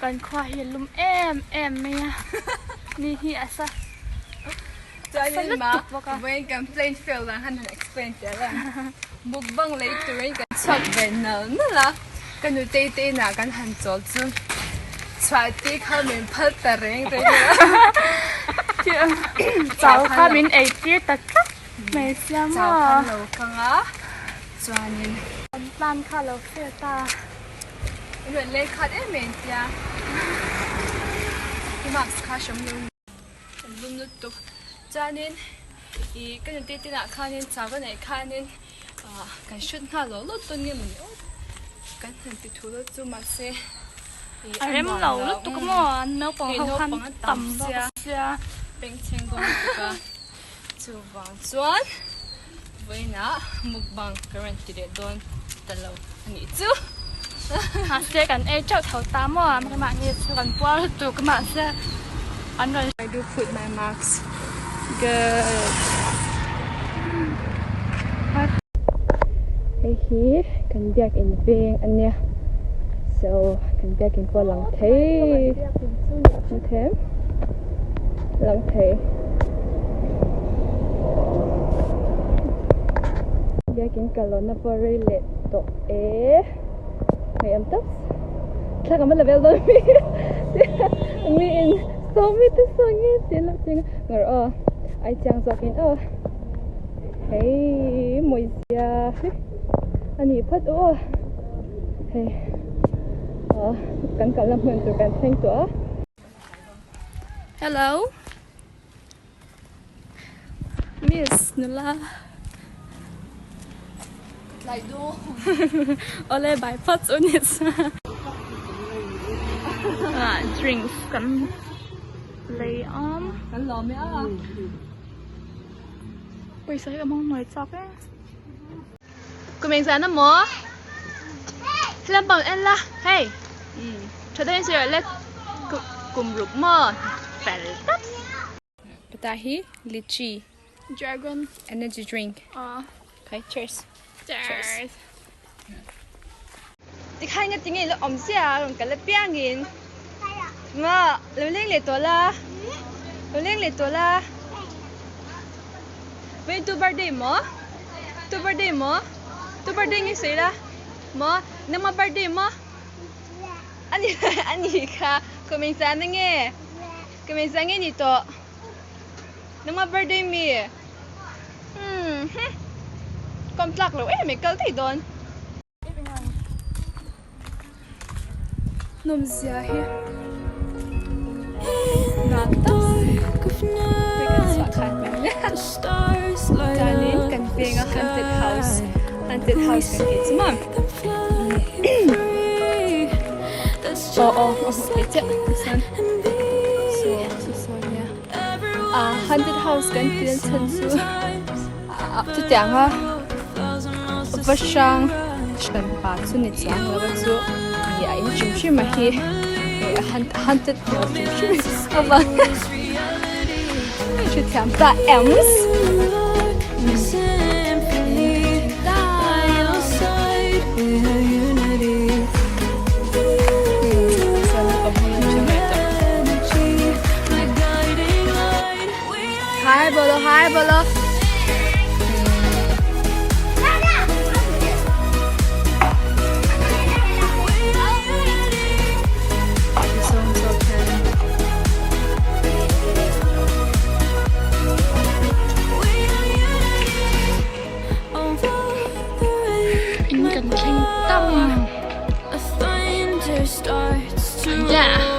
กันควายลุมemไหมอะนี่ที่อะซะ cho nên mà với cái plain field là hắn explain thế là một bằng lấy tụi cái chọc về nở là cái người tây tây là cái hắn cho chứ xoay tí khâu mình phật tờ rèn rồi cháu khá mình ấy tiết tất cả mấy xem cháu à khăn lâu khăn á cho nên tan khá lâu phía ta người lấy khát em mình tia cái mặt khá sống luôn luôn luôn tục cho nên cái người tây tây là khá nên cháu cái này khá nên cái suốt khá lâu lúc tôi nghe mình cái thằng tụi thú lúc chú mà xe em lâu lúc tôi cũng mà nấu bằng hậu khăn tầm ra bên trên con cái chú vàng chuan với nó một bằng guarantee để đón tận lâu anh chú hạt xe cần ai chọn thầu tám à mà các bạn nghe cần qua tụi các bạn sẽ ăn rồi. I do put my marks. Good. Hey here, can back in being anya. So can back in for lang thế. Okay. Lang thế. Back in kalon na very late to ngày em tóc. Chắc là mất level rồi mi in so mi tu so nghe tiếng lắm tiếng ngờ ai chàng giọt in hey mùi xia anh ấy phát hey cắn cắn làm mình tụi cắn thanh tụi Hello Miss Nula lại đu ole bài phát số nhiệt drinks cần lấy cắn lò mẹ bây giờ cái món nồi chọc ấy cô mình dán nó mỏ làm bằng em la hey cho đây sẽ lấy cùng rụp mơ phải tắt Patahi lychee dragon energy drink okay cheers cheers thì khai nghe tiếng này là ẩm xia còn cái là bia nghìn mà lớn lên lấy tổ la lớn lên lấy tổ la vậy tu birthday mo tu birthday nghe gì la mo năm mà birthday mo anh gì cả cô mình sáng nghe cô mình sáng nghe gì to năm mà birthday mi con plak rồi em mấy câu thì đồn nôm xia he nát tóc với cái sọt khát mình cho nên cần về ở haunted house cần cái gì mà cái chứ haunted house cần tiền chân su tu tiếng ha vật sang cần ba su nít sang là vật su ya in chimchi mà hi haunted chimchi apa chu tiam ta ems Hi bolo cần thanh tâm yeah